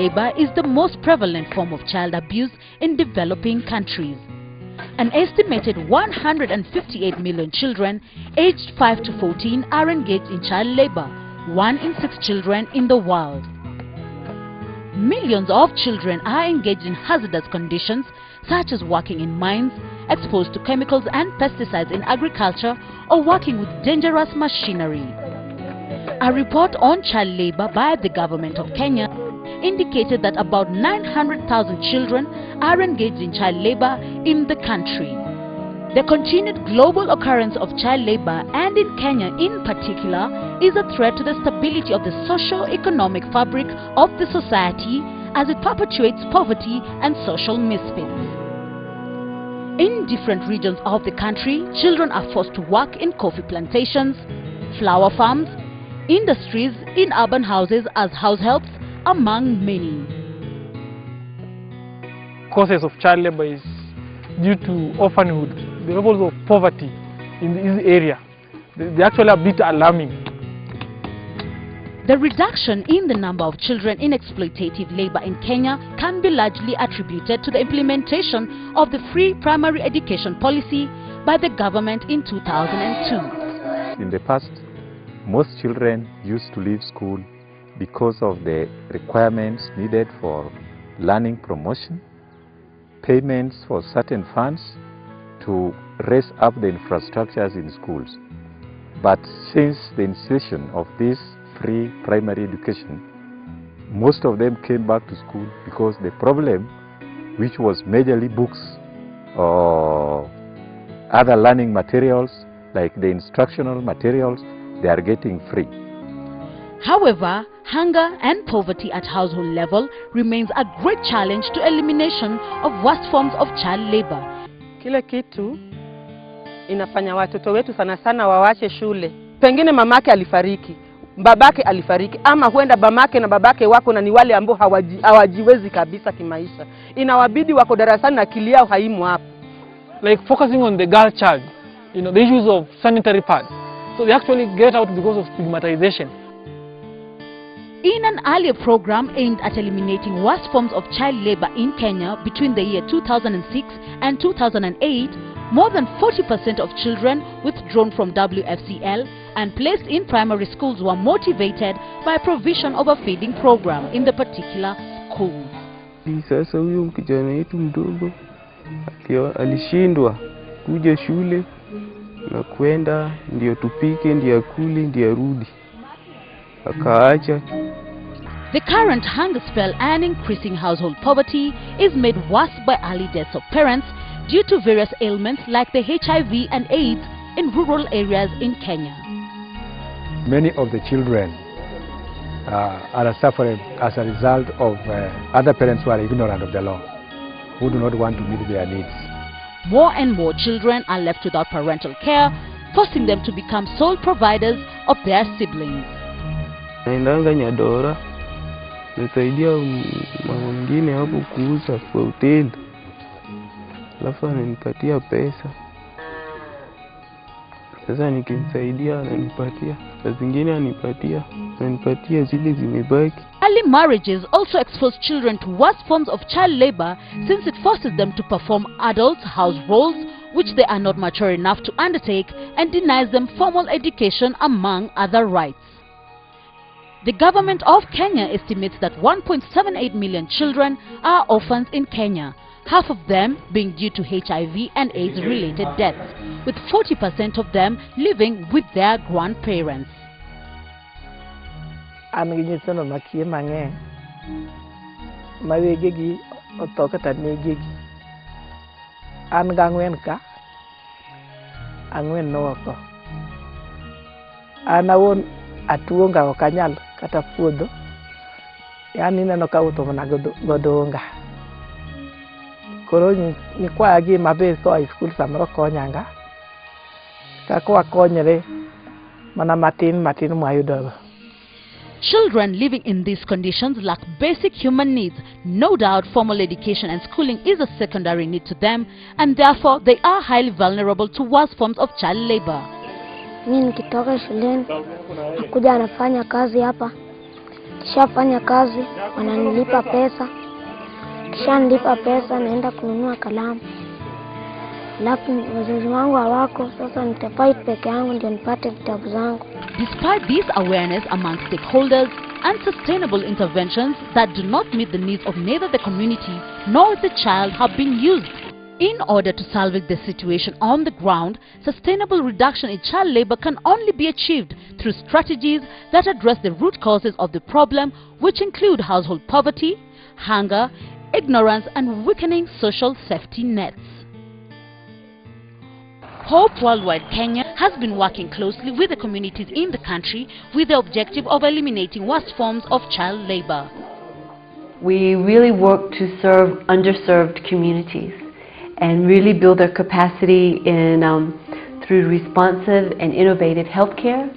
labor is the most prevalent form of child abuse in developing countries. An estimated 158 million children aged 5 to 14 are engaged in child labor, 1 in 6 children in the world. Millions of children are engaged in hazardous conditions such as working in mines, exposed to chemicals and pesticides in agriculture, or working with dangerous machinery. A report on child labor by the government of Kenya indicated that about 900,000 children are engaged in child labor in the country. The continued global occurrence of child labor, and in Kenya in particular, is a threat to the stability of the socio-economic fabric of the society as it perpetuates poverty and social misfits. In different regions of the country, children are forced to work in coffee plantations, flower farms, industries, in urban houses as house helps, among many. Causes of child labor is due to orphanhood. The levels of poverty in this area, they're actually a bit alarming. The reduction in the number of children in exploitative labor in Kenya can be largely attributed to the implementation of the free primary education policy by the government in 2002. In the past, most children used to leave school because of the requirements needed for learning promotion, payments for certain funds to raise up the infrastructures in schools. But since the initiation of this free primary education, most of them came back to school because the problem, which was majorly books or other learning materials like the instructional materials, they are getting free. However, hunger and poverty at household level remains a great challenge to elimination of worst forms of child labor. Kile kitu inafanya watoto wetu sana sana wawache shule. Pengine mamake alifariki, babake alifariki, ama huenda mamake na babake wako na ni wale ambao hawajiwezi kabisa kimaisha. Inawabidi wako darasani na akili yao haimo hapo. Like focusing on the girl child, the issues of sanitary pads. So they actually get out because of stigmatization. In an earlier program aimed at eliminating worst forms of child labor in Kenya between the year 2006 and 2008, more than 40% of children withdrawn from WFCL and placed in primary schools were motivated by provision of a feeding program in the particular schools. Sasa huyo kijana yetu mdogo alishindwa kuja shule na kwenda ndio tupike ndio akule ndio arudi akaacha. The current hunger spell and increasing household poverty is made worse by early deaths of parents due to various ailments like the HIV and AIDS in rural areas in Kenya. Many of the children are suffering as a result of other parents who are ignorant of the law, who do not want to meet their needs. More and more children are left without parental care, forcing them to become sole providers of their siblings. Naendanga Nyadora, nasaidia mama mwingine hapo kuuza kwa hoteli. Alafu ananipatia pesa. Sasa nikimsaidia ananipatia, saa zingine ananipatia zile zimebaki. Early marriages also expose children to worse forms of child labor since it forces them to perform adult house roles which they are not mature enough to undertake and denies them formal education among other rights. The government of Kenya estimates that 1.78 million children are orphans in Kenya, half of them being due to HIV and AIDS-related deaths, with 40% of them living with their grandparents. Anginyitsono makie mange mawegegi otokata negegi an gangwen ka angwen noko anawon atuonga okanyal kata puodho yani neno ka uto na godonga koro ni kwa gi mabe so high school samro konyanga ka kwa konyere mana matin mwayudo. Children living in these conditions lack basic human needs. No doubt formal education and schooling is a secondary need to them, and therefore they are highly vulnerable to worse forms of child labor. Mimi nikitoka shuleni nakuja nafanya kazi hapa Kishafanya kazi, wananilipa pesa. Kisha nilipa pesa, naenda kununua kalamu. Alafu wazazi wangu hawako, sasa nitafight peke yangu ndio nipate vitabu zangu. Despite this awareness among stakeholders and sustainable interventions that do not meet the needs of neither the community nor the child have been used. In order to salvage the situation on the ground, sustainable reduction in child labor can only be achieved through strategies that address the root causes of the problem, which include household poverty, hunger, ignorance, and weakening social safety nets. Hope Worldwide Kenya has been working closely with the communities in the country with the objective of eliminating worst forms of child labor. We really work to serve underserved communities and really build their capacity through responsive and innovative healthcare,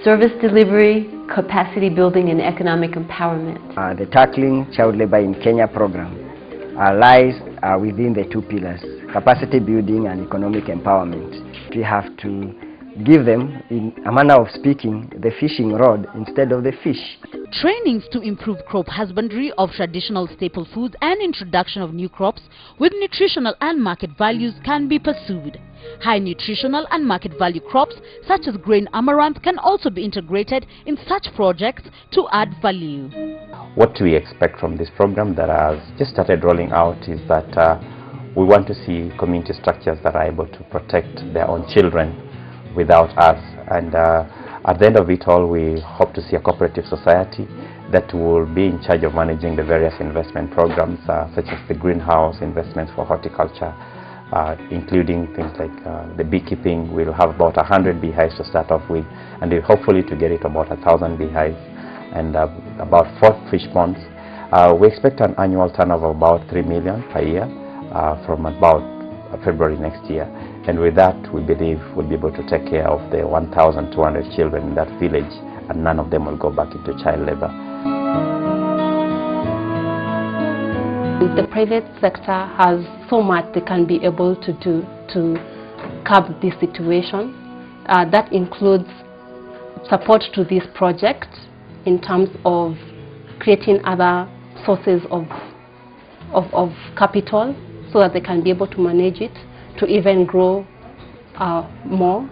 service delivery, capacity building, and economic empowerment. The Tackling Child Labor in Kenya program lies within the two pillars: capacity building and economic empowerment. We have to give them, in a manner of speaking, the fishing rod instead of the fish. Trainings to improve crop husbandry of traditional staple foods and introduction of new crops with nutritional and market values can be pursued. High nutritional and market value crops such as grain amaranth can also be integrated in such projects to add value. What we expect from this program that has just started rolling out is that we want to see community structures that are able to protect their own children without us, and at the end of it all, we hope to see a cooperative society that will be in charge of managing the various investment programs such as the greenhouse investments for horticulture, including things like the beekeeping. We'll have about 100 beehives to start off with, and hopefully to get it about 1,000 beehives, and about 4 fish ponds. We expect an annual turnover of about 3 million per year from about February next year. And with that, we believe we'll be able to take care of the 1,200 children in that village, and none of them will go back into child labor. The private sector has so much they can be able to do to curb this situation. That includes support to this project in terms of creating other sources of capital so that they can be able to manage it, to even grow more.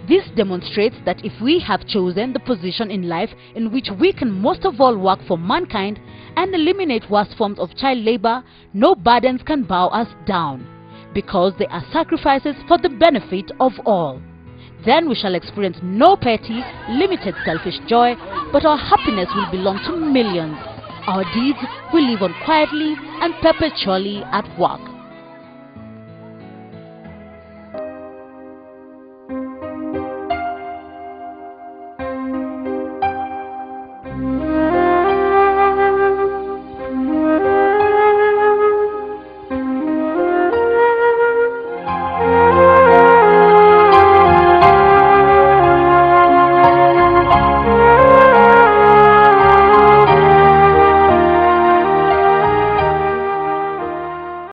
This demonstrates that if we have chosen the position in life in which we can most of all work for mankind and eliminate worst forms of child labor, no burdens can bow us down, because they are sacrifices for the benefit of all. Then we shall experience no petty, limited selfish joy, but our happiness will belong to millions. Our deeds will live on quietly and perpetually at work.